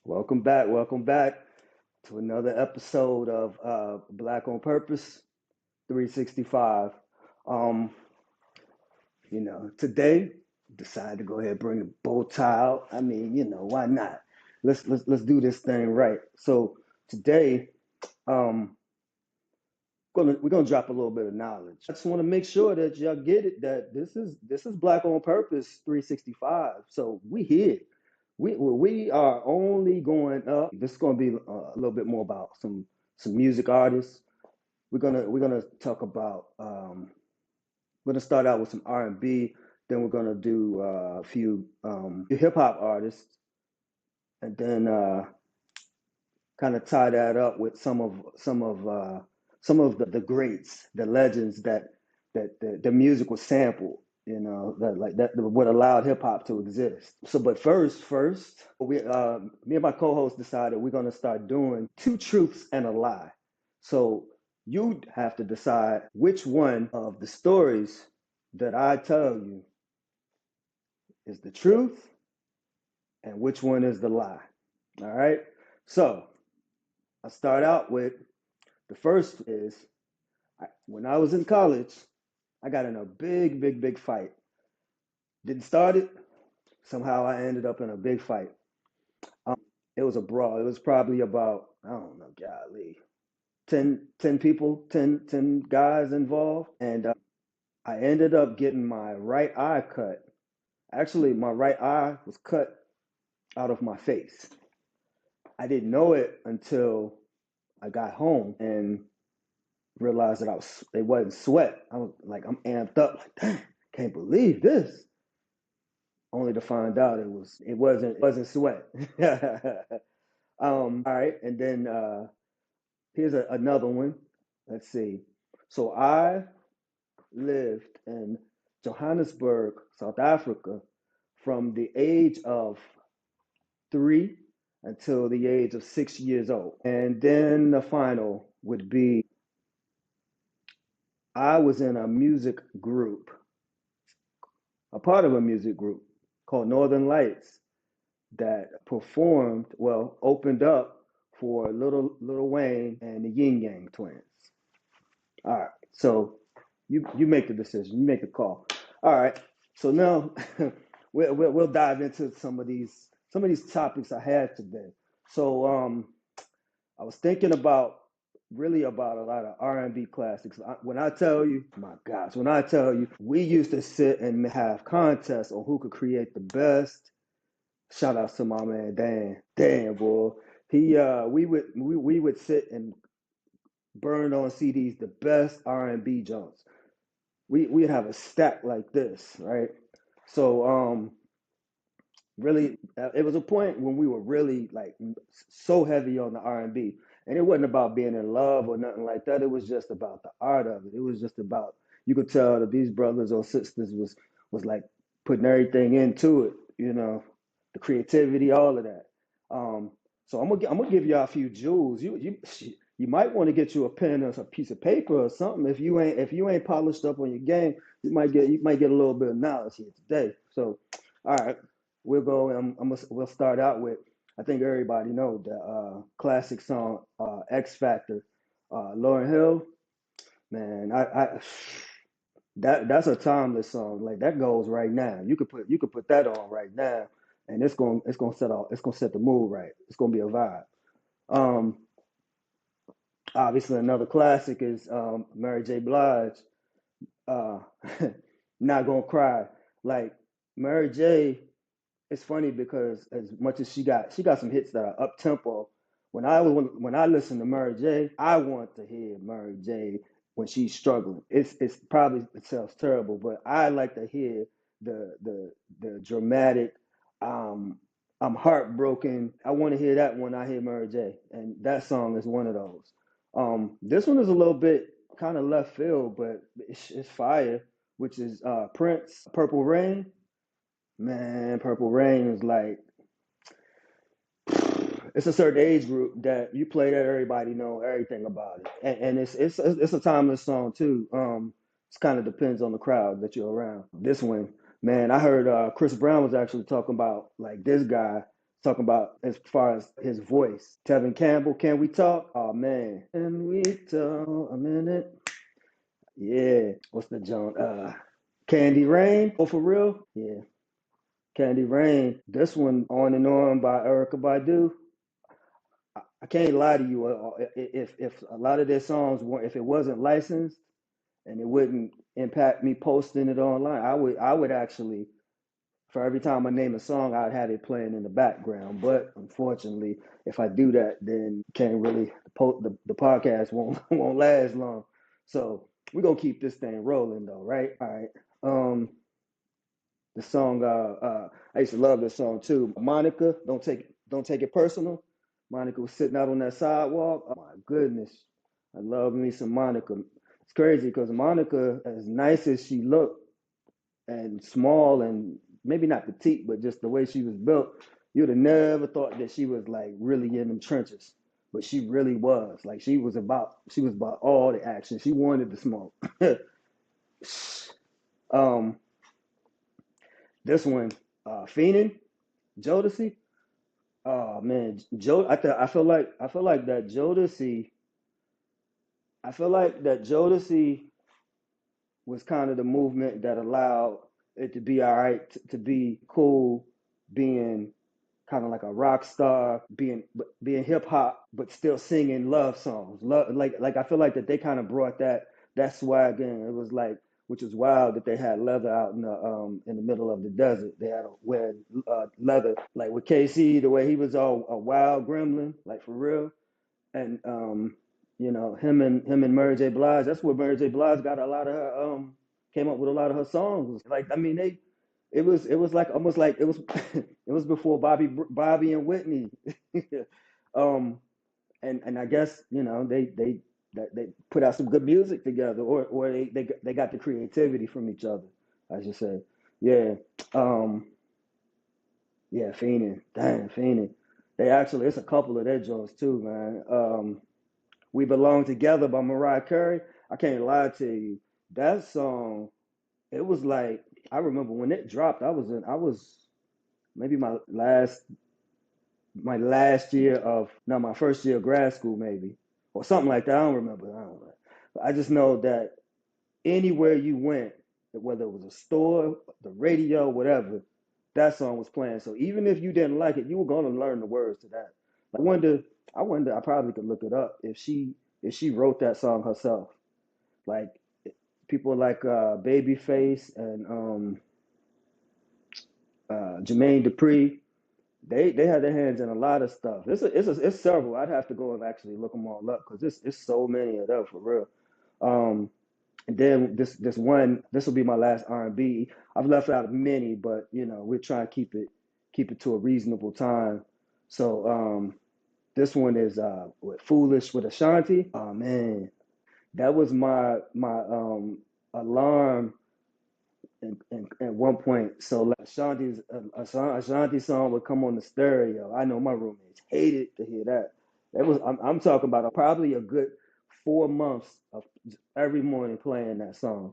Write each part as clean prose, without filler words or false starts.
Welcome back to another episode of Black on Purpose 365. Um, today decided to go ahead and bring the bow tie out. I mean, why not? Let's do this thing right. So today, um, we're gonna drop a little bit of knowledge. I just want to make sure that y'all get it that this is Black on Purpose 365. So we here. We are only going up. This is gonna be a little bit more about some music artists. We're gonna talk about. We're gonna start out with some R&B. Then we're gonna do a few hip hop artists, and then kind of tie that up with some of the greats, the legends that the music was sampled. That like that what allowed hip hop to exist. So, but first, me and my co-host decided we're gonna start doing two truths and a lie. So you have to decide which one of the stories that I tell you is the truth and which one is the lie. All right. So I'll start out with the first is when I was in college, I got in a big fight. Didn't start it. Somehow I ended up in a big fight. It was a brawl. It was probably about, I don't know, golly, 10 people, 10 guys involved. And I ended up getting my right eye cut. Actually, my right eye was cut out of my face. I didn't know it until I got home and realized that it wasn't sweat. I was like, I'm amped up, like, dang, can't believe this. Only to find out it wasn't sweat. All right, and then here's another one. Let's see. So I lived in Johannesburg, South Africa, from the age of 3 until the age of 6 years old. And then the final would be I was in a music group, a part of a music group called Northern Lights that performed, well, opened up for Little Wayne and the Yin Yang Twins. All right, so you make the decision, you make the call. All right, so now we'll dive into some of these topics I had today. So I was thinking about really about a lot of R&B classics. When I tell you, my gosh, when I tell you, we used to sit and have contests on who could create the best. Shout out to my man Dan. Dan, boy, we would sit and burn on CDs the best R&B joints. We'd have a stack like this, right? So really it was a point when we were really like so heavy on the R&B, and it wasn't about being in love or nothing like that. It was just about the art of it. It was just about, you could tell that these brothers or sisters was like putting everything into it, the creativity, all of that. So I'm gonna give y'all a few jewels. You might want to get you a pen or a piece of paper or something. If you ain't polished up on your game, you might get a little bit of knowledge here today. So all right, we'll start out with, I think everybody know the classic song X Factor. Lauryn Hill, man, I that's a timeless song. Like that goes right now. You could put that on right now, and it's gonna set the mood right. It's gonna be a vibe. Um, Obviously another classic is Mary J. Blige. Uh, Not gonna cry. Like Mary J. It's funny because as much as she got some hits that are up tempo. When I listen to Mary J, I want to hear Mary J when she's struggling. It's probably, it sounds terrible, but I like to hear the dramatic. Um, I'm heartbroken. I want to hear that when I hear Mary J, and that song is one of those. This one is a little bit kind of left field, but it's fire. Which is Prince, Purple Rain. Man, Purple Rain is like, it's a certain age group that you play that everybody know everything about it, and it's a timeless song too. It kind of depends on the crowd that you're around. This one, man, I heard Chris Brown was actually talking about like this guy. Talking about as far as his voice. Tevin Campbell, Can We Talk? Oh man. Can we talk a minute? Yeah. What's the joint? Candy Rain. Oh, for real? Yeah. Candy Rain. This one, On and On by Erica Badu. I can't lie to you. If a lot of their songs weren't, if it wasn't licensed and it wouldn't impact me posting it online, I would actually, for every time I name a song, I'd have it playing in the background. But unfortunately, if I do that, then can't really the podcast won't last long. So we're gonna keep this thing rolling though, right? All right. Um, the song I used to love this song too. Monica, don't take it personal. Monica was sitting out on that sidewalk. Oh my goodness. I love me some Monica. It's crazy because Monica, as nice as she looked and small and maybe not petite, but just the way she was built, you'd have never thought that she was like really in them trenches. But she really was. Like she was about all the action. She wanted to smoke. um, this one, Fiendin', Jodeci. Oh man, I feel like that Jodeci. I feel like that Jodeci was kind of the movement that allowed it to be all right, to be cool, being kind of like a rock star, being hip hop, but still singing love songs. Love, like I feel like that they kind of brought that swag in. It was like, which is wild that they had leather out in the middle of the desert. They had to wear leather, like with KC, the way he was all a wild gremlin, like for real. And him and Mary J. Blige. That's where Mary J. Blige got a lot of her came up with a lot of her songs. Like I mean, it was like almost like it was it was before Bobby and Whitney. um, and I guess they put out some good music together, or they got the creativity from each other, I should say. Yeah. Um, yeah, Fiendin'. Damn, Fiendin'. They actually, it's a couple of their joints too, man. We Belong Together by Mariah Carey. I can't lie to you. That song, it was like, I remember when it dropped, I was maybe my last year of, no, my first year of grad school maybe, or something like that. I don't remember. I don't know. But I just know that anywhere you went, whether it was a store, the radio, whatever, that song was playing. So even if you didn't like it, you were gonna learn the words to that. I wonder, I probably could look it up if she wrote that song herself. Like people like Babyface and Jermaine Dupri, they had their hands in a lot of stuff. It's several. I'd have to go and actually look them all up because it's so many of them for real. Um, and then this will be my last R&B. I've left out many, but we're trying to keep it to a reasonable time. So this one is with Foolish with Ashanti. Oh man, that was my alarm at one point. So like Ashanti song would come on the stereo. I know my roommates hated to hear that. I'm talking about probably a good 4 months of every morning playing that song.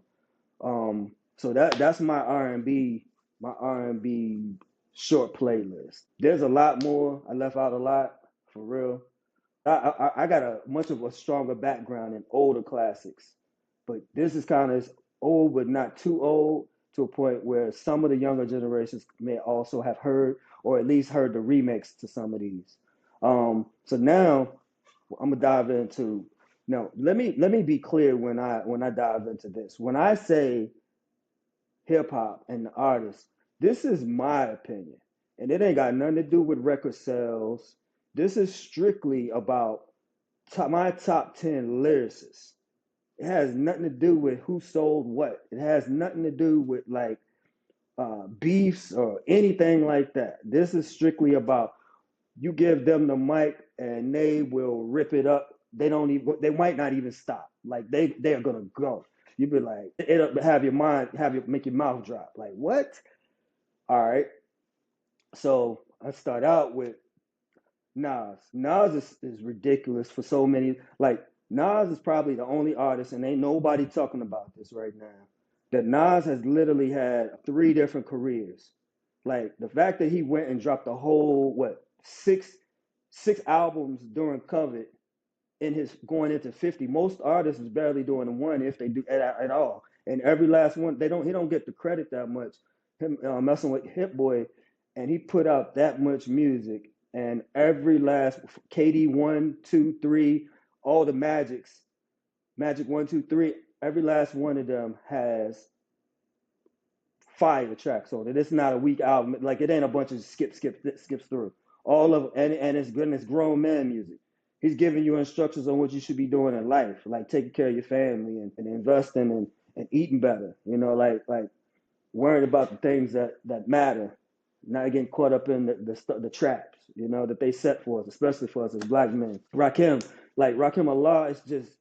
So that's my R&B short playlist. There's a lot more. I left out a lot for real. I got a much of a stronger background in older classics, but this is kind of old, but not too old to a point where some of the younger generations may also have heard, or at least heard the remix to some of these. So now I'm gonna dive into. Now let me be clear when I dive into this. When I say hip hop and the artists, this is my opinion, and it ain't got nothing to do with record sales. This is strictly about my top 10 lyricists. It has nothing to do with who sold what. It has nothing to do with like beefs or anything like that. This is strictly about you give them the mic and they will rip it up. They might not even stop. Like they are gonna go. You be like, it'll make your mouth drop. Like what? All right. So I start out with Nas. Nas is ridiculous for so many. Like Nas is probably the only artist, and ain't nobody talking about this right now. That Nas has literally had three different careers. Like the fact that he went and dropped a whole what six albums during COVID in his going into 50. Most artists is barely doing one if they do at all. And every last one, they don't he don't get the credit that much. Him messing with Hit Boy, and he put out that much music, and every last KD 1, 2, 3, all the Magic 1, 2, 3, every last one of them has fire tracks on it. It's not a weak album. Like it ain't a bunch of skips through. All of and it's good and it's grown man music. He's giving you instructions on what you should be doing in life, like taking care of your family and investing and eating better. Like worrying about the things that matter, not getting caught up in the traps, that they set for us, especially for us as black men. Rakim Allah is just,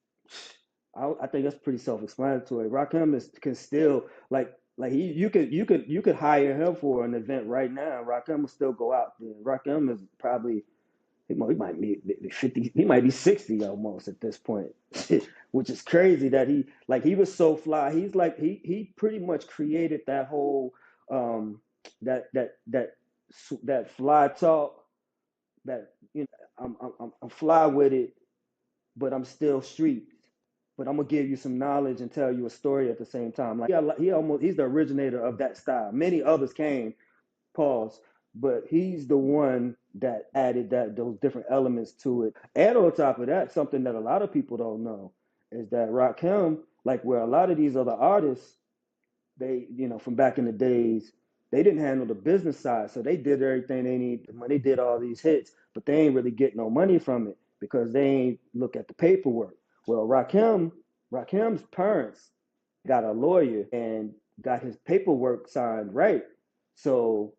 I think that's pretty self-explanatory. Rakim can still like you could hire him for an event right now. Rakim will still go out there. Rakim is probably he might be 50, he might be 60 almost at this point, which is crazy that he was so fly. He's like he pretty much created that whole um that fly talk that I'm fly with it, but I'm still street. But I'm gonna give you some knowledge and tell you a story at the same time. Like he's the originator of that style. Many others came, pause, but he's the one that added those different elements to it. And on top of that, something that a lot of people don't know is that Rakim, like where a lot of these other artists, they, from back in the days, they didn't handle the business side. So they did everything they need when they did all these hits, but they ain't really get no money from it because they ain't look at the paperwork. Well, Rakim's parents got a lawyer and got his paperwork signed right. So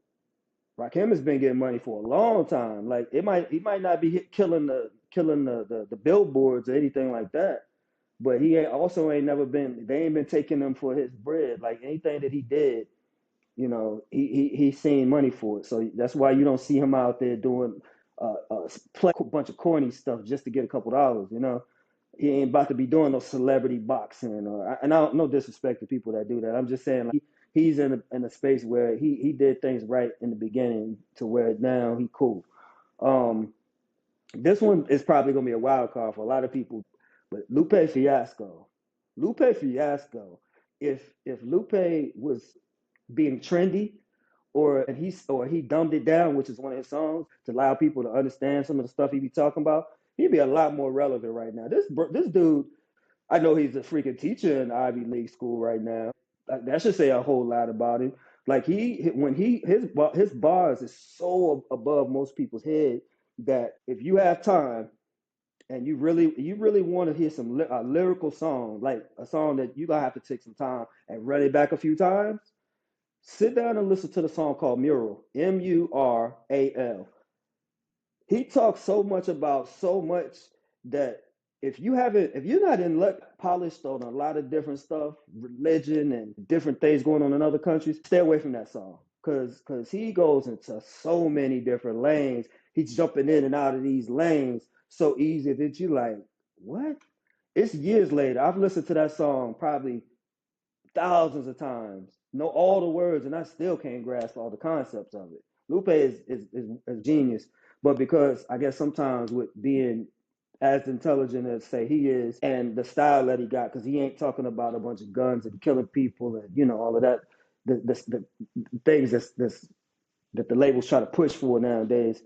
Rakim has been getting money for a long time. Like he might not be killing the billboards or anything like that, but he ain't never been. They ain't been taking him for his bread. Like anything that he did, he's seen money for it. So that's why you don't see him out there doing play a bunch of corny stuff just to get a couple dollars. He ain't about to be doing no celebrity boxing and I don't no disrespect to people that do that. I'm just saying like he's in a space where he did things right in the beginning to where now he cool. Um, this one is probably gonna be a wild card for a lot of people, but Lupe Fiasco. If Lupe was being trendy, or he dumbed it down, which is one of his songs, to allow people to understand some of the stuff he be talking about, he'd be a lot more relevant right now. This dude, I know he's a freaking teacher in Ivy League school right now. That should say a whole lot about him. Like his bars is so above most people's head that if you have time and you really want to hear some lyrical song, like a song that you gonna have to take some time and run it back a few times, sit down and listen to the song called Mural, Mural. He talks so much about so much that if you're not polished on a lot of different stuff, religion and different things going on in other countries, stay away from that song. Cause he goes into so many different lanes. He's jumping in and out of these lanes so easy that you like, what? It's years later. I've listened to that song probably thousands of times, know all the words, and I still can't grasp all the concepts of it. Lupe is genius, but because I guess sometimes with being as intelligent as say he is, and the style that he got, because he ain't talking about a bunch of guns and killing people and all of that, the things that the labels try to push for nowadays.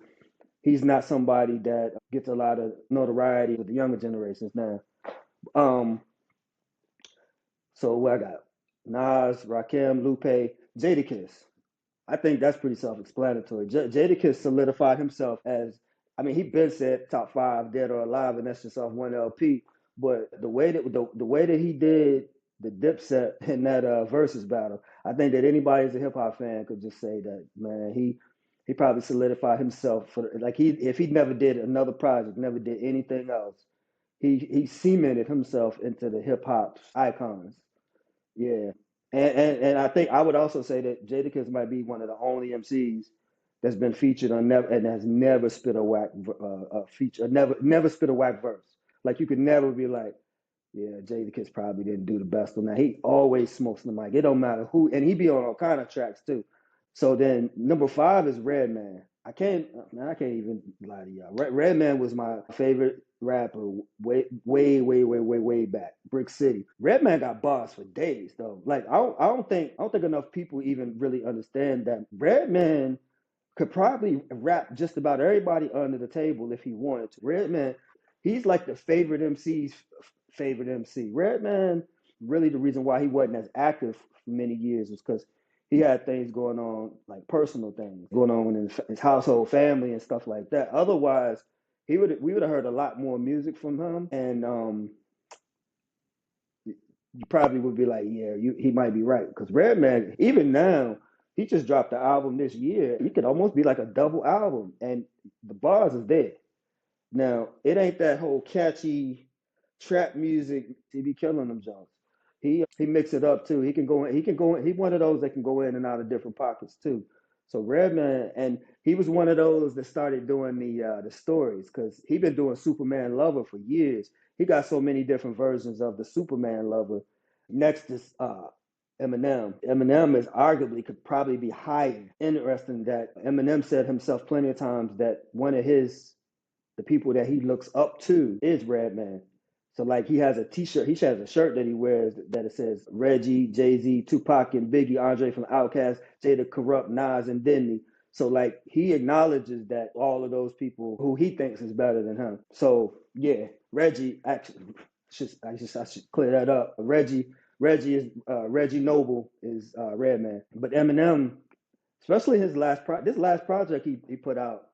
He's not somebody that gets a lot of notoriety with the younger generations now. Um, so what I got Nas, Rakim, Lupe, Jadakiss. I think that's pretty self-explanatory. Jadakiss solidified himself as, I mean, he been said top five, dead or alive, and that's just off one LP. But the way that he did the Dipset in that versus battle, I think that anybody who's a hip hop fan could just say that, man, he probably solidified himself for like if he never did another project, never did anything else, he cemented himself into the hip hop icons. Yeah, and I think I would also say that Jadakiss might be one of the only MCs that's been featured on never and has never spit a whack feature, never spit a whack verse. Like you could never be like, yeah, Jadakiss probably didn't do the best on that. He always smokes the mic. It don't matter who, and he be on all kind of tracks too. So then number five is Redman. I can't even lie to y'all. Redman was my favorite rapper way back. Brick City. Redman got bars for days though. Like I don't think enough people even really understand that Redman could probably rap just about everybody under the table if he wanted to. Redman, he's like the favorite MC's favorite MC. Redman, really the reason why he wasn't as active for many years was because he had things going on, like personal things going on in his household, family, and stuff like that. Otherwise, we would have heard a lot more music from him, and you probably would be like, yeah, he might be right. Because Redman, even now, he just dropped the album this year. He could almost be like a double album, and the bars is there. Now, it ain't that whole catchy trap music. He be killing them Jones. He mix it up too. He can go in. He can go in. He one of those that can go in and out of different pockets too. So Redman, and he was one of those that started doing the stories because he been doing Superman Lover for years. He got so many different versions of the Superman Lover. Next is Eminem. Eminem is arguably could probably be higher. Interesting that Eminem said himself plenty of times that one of the people that he looks up to is Redman. So like he has a T-shirt, he has a shirt that he wears that it says Reggie, Jay Z, Tupac, and Biggie, Andre from Outkast, Jada Corrupt, Nas, and Denny. So like he acknowledges that all of those people who he thinks is better than him. So yeah, Reggie actually, I should clear that up. Reggie Noble is Redman, but Eminem, especially this last project he put out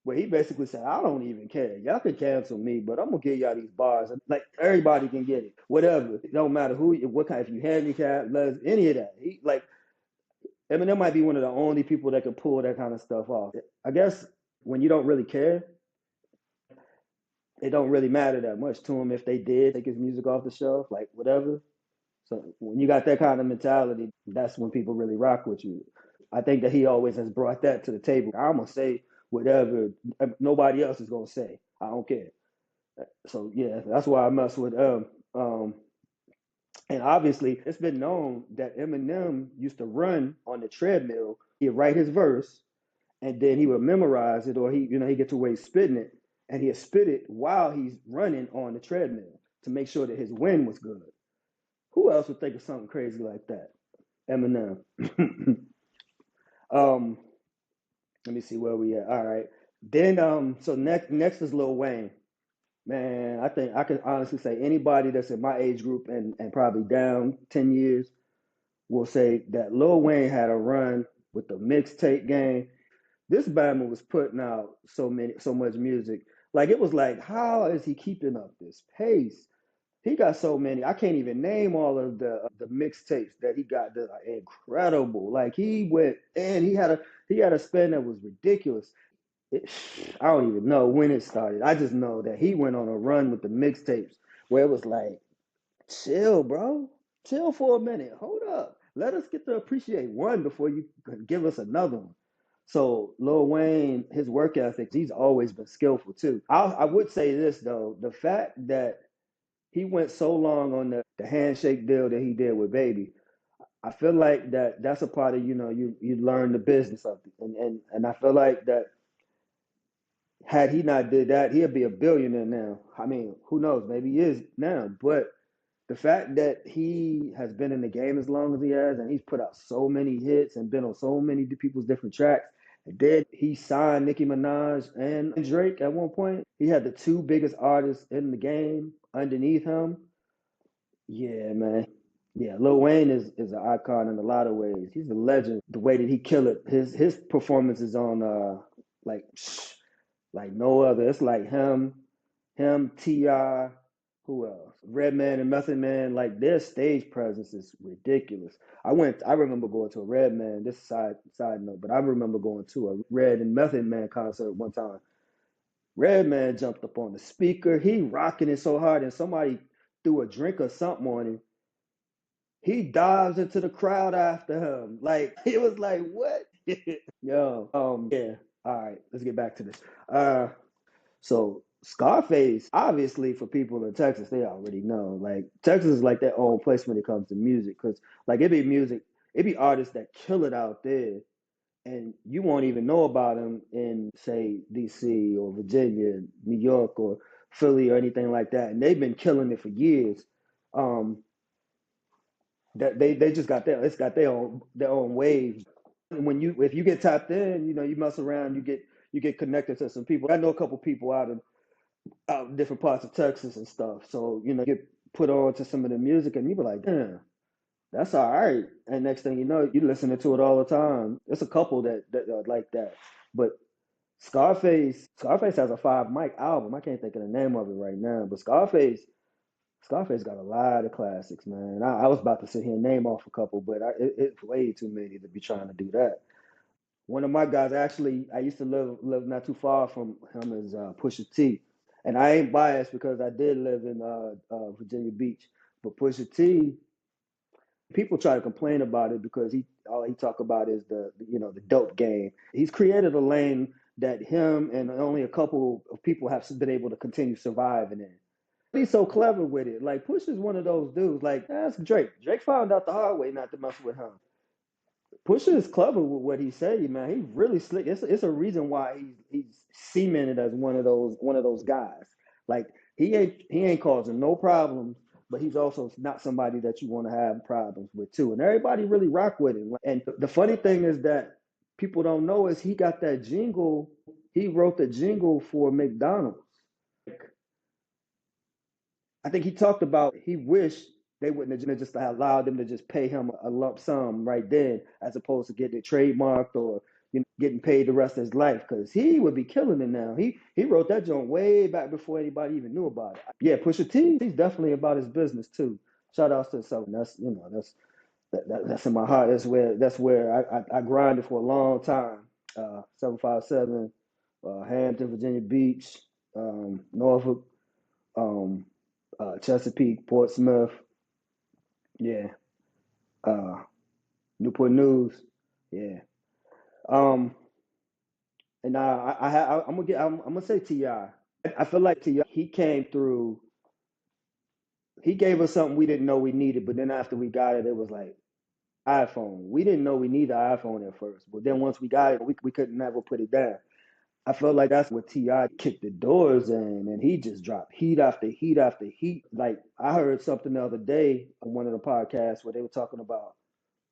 where he basically said, I don't even care. Y'all can cancel me, but I'm gonna give y'all these bars. Like everybody can get it. Whatever. It don't matter what kind, if you handicap, any of that. Eminem might be one of the only people that can pull that kind of stuff off. I guess when you don't really care, it don't really matter that much to him if they did take his music off the shelf, like whatever. So when you got that kind of mentality, that's when people really rock with you. I think that he always has brought that to the table. I'm gonna say whatever nobody else is gonna say. I don't care. So yeah, that's why I mess with um and obviously it's been known that Eminem used to run on the treadmill. He'd write his verse and then he would memorize it or he get to where he's spitting it and he'd spit it while he's running on the treadmill to make sure that his wind was good. Who else would think of something crazy like that? Eminem. um, let me see where we at. All right. Then so next is Lil Wayne. Man, I think I can honestly say anybody that's in my age group and probably down 10 years will say that Lil Wayne had a run with the mixtape game. This Bama was putting out so much music. Like it was like, how is he keeping up this pace? He got so many. I can't even name all of the mixtapes that he got that are incredible. Like he went and he had a spin that was ridiculous. It, I don't even know when it started. I just know that he went on a run with the mixtapes where it was like, chill, bro. Chill for a minute. Hold up. Let us get to appreciate one before you give us another one. So Lil Wayne, his work ethic, he's always been skillful too. I would say this though, the fact that he went so long on the handshake deal that he did with Baby, I feel like that's a part of you learn the business of it, and I feel like that had he not did that, he'd be a billionaire now. I mean, who knows? Maybe he is now. But the fact that he has been in the game as long as he has, and he's put out so many hits and been on so many people's different tracks. And then he signed Nicki Minaj and Drake at one point. He had the two biggest artists in the game underneath him. Yeah, man. Yeah, Lil Wayne is an icon in a lot of ways. He's a legend. The way that he killed it, his performances on like like no other. It's like him, T.I., who else? Redman and Method Man, like their stage presence is ridiculous. I remember going to a Redman, this side note, but I remember going to a Red and Method Man concert one time. Redman jumped up on the speaker, he rocking it so hard, and somebody threw a drink or something on him. He dives into the crowd after him. Like it was like, what? Yo, yeah. All right, let's get back to this. So Scarface, obviously for people in Texas, they already know. Like Texas is like their own place when it comes to music, because like it be artists that kill it out there, and you won't even know about them in, say, DC or Virginia, New York or Philly or anything like that. And they've been killing it for years. Um, that they just got it's got their own waves. When you if you get tapped in, you mess around, you get connected to some people. I know a couple people out in different parts of Texas and stuff. So get put on to some of the music, and you be like, damn, that's all right. And next thing you know, you listening to it all the time. There's a couple that are like that. But Scarface has a Five Mike album. I can't think of the name of it right now, but Scarface got a lot of classics, man. I was about to sit here and name off a couple, but it's way too many to be trying to do that. One of my guys, actually, I used to live not too far from him, is Pusha T, and I ain't biased because I did live in Virginia Beach. But Pusha T, people try to complain about it because he all he talk about is the dope game. He's created a lane that him and only a couple of people have been able to continue surviving in. He's so clever with it. Like Push is one of those dudes. Like ask Drake. Drake found out the hard way not to mess with him. Pusha is clever with what he said, man. He's really slick. It's a reason why he's cemented as one of those guys. Like he ain't causing no problems, but he's also not somebody that you want to have problems with too. And everybody really rock with him. And the funny thing is that people don't know is he got that jingle. He wrote the jingle for McDonald's. I think he talked about he wished they wouldn't have just allowed them to just pay him a lump sum right then, as opposed to getting it trademarked or getting paid the rest of his life, because he would be killing it now. He wrote that joint way back before anybody even knew about it. Yeah, Pusha T, he's definitely about his business too. Shout outs to Southern. That's in my heart. That's where I grinded for a long time. 757, Hampton, Virginia Beach, Norfolk, um, Chesapeake, Portsmouth, yeah, uh, Newport News, yeah. Um, and I'm gonna say Ti. I feel like Ti. He came through. He gave us something we didn't know we needed, but then after we got it, it was like iPhone. We didn't know we needed the iPhone at first, but then once we got it, we couldn't never put it down. I felt like that's what Ti kicked the doors in, and he just dropped heat after heat after heat. Like I heard something the other day on one of the podcasts where they were talking about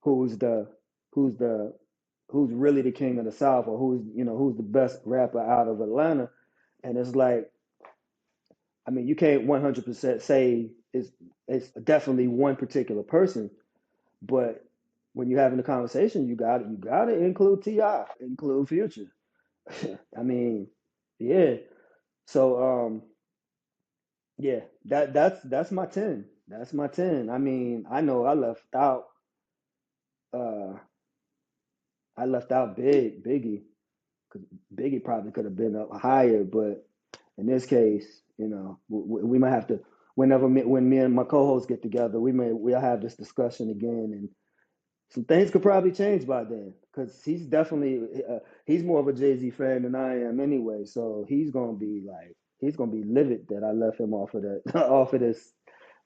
who's the who's the who's really the king of the South, or who's the best rapper out of Atlanta. And it's like, I mean, you can't 100% say it's definitely one particular person, but when you're having a conversation, you got to include Ti, include Future. I mean, yeah. So yeah, that's my 10. That's my 10. I mean, I know uh I left out Biggie, because Biggie probably could have been up higher, but in this case, we might have to, when me and my co-hosts get together, we'll have this discussion again, and some things could probably change by then, because he's more of a Jay-Z fan than I am anyway, so he's gonna be livid that I left him off of that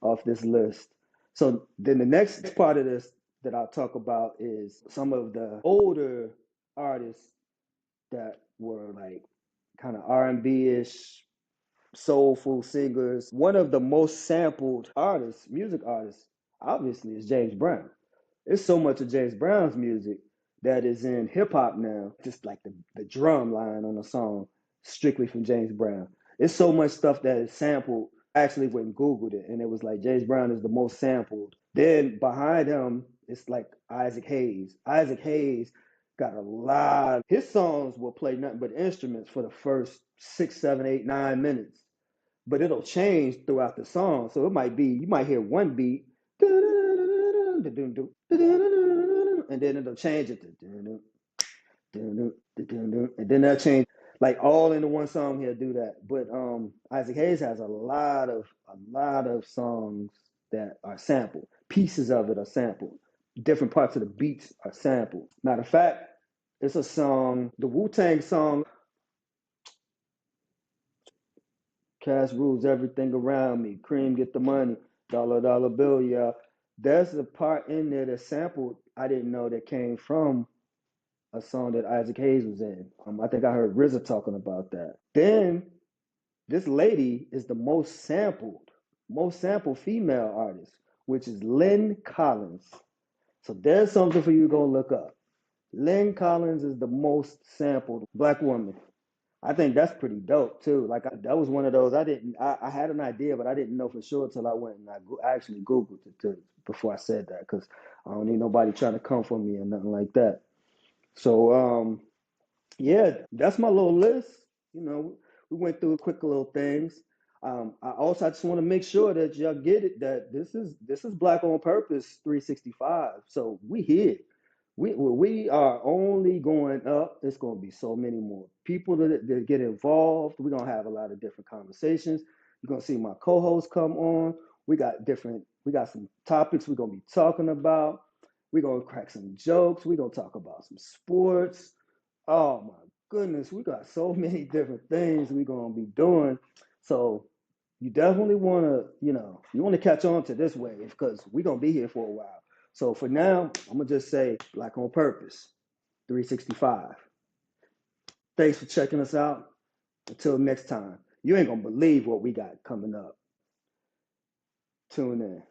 off this list. So then the next part of this that I'll talk about is some of the older artists that were like kind of R&B ish, soulful singers. One of the most sampled artists, music artists, obviously, is James Brown. There's so much of James Brown's music that is in hip hop now, just like the drum line on a song, strictly from James Brown. There's so much stuff that is sampled. I actually went and Googled it, and it was like James Brown is the most sampled. Then behind him, it's like Isaac Hayes. Isaac Hayes got a lot. His songs will play nothing but instruments for the first 6, 7, 8, 9 minutes, but it'll change throughout the song. So it might be, you might hear one beat, and then it'll change it to, and then they'll change, like all into one song. He'll do that. But Isaac Hayes has a lot of songs that are sampled. Pieces of it are sampled. Different parts of the beats are sampled. Matter of fact, it's a song, the Wu-Tang song, Cash rules everything around me. Cream get the money. Dollar dollar bill, yeah. There's a part in there that sampled. I didn't know that came from a song that Isaac Hayes was in. I think I heard RZA talking about that. Then this lady is the most sampled female artist, which is Lynn Collins. So there's something for you to go look up. Lynn Collins is the most sampled black woman. I think that's pretty dope too. That was one of those I had an idea, but I didn't know for sure until I went and I actually Googled it before I said that because I don't need nobody trying to come for me or nothing like that. So yeah, that's my little list. You know, we went through quick little things. I just want to make sure that y'all get it that this is Black on Purpose 365. So we here. We are only going up. It's going to be so many more people that get involved. We're going to have a lot of different conversations. You're going to see my co-hosts come on. We got some topics we're going to be talking about. We're going to crack some jokes. We're going to talk about some sports. Oh my goodness, we got so many different things we're gonna be doing. So you definitely wanna catch on to this wave because we're gonna be here for a while. So for now, I'm gonna just say Black on Purpose 365. Thanks for checking us out. Until next time, you ain't gonna believe what we got coming up. Tune in.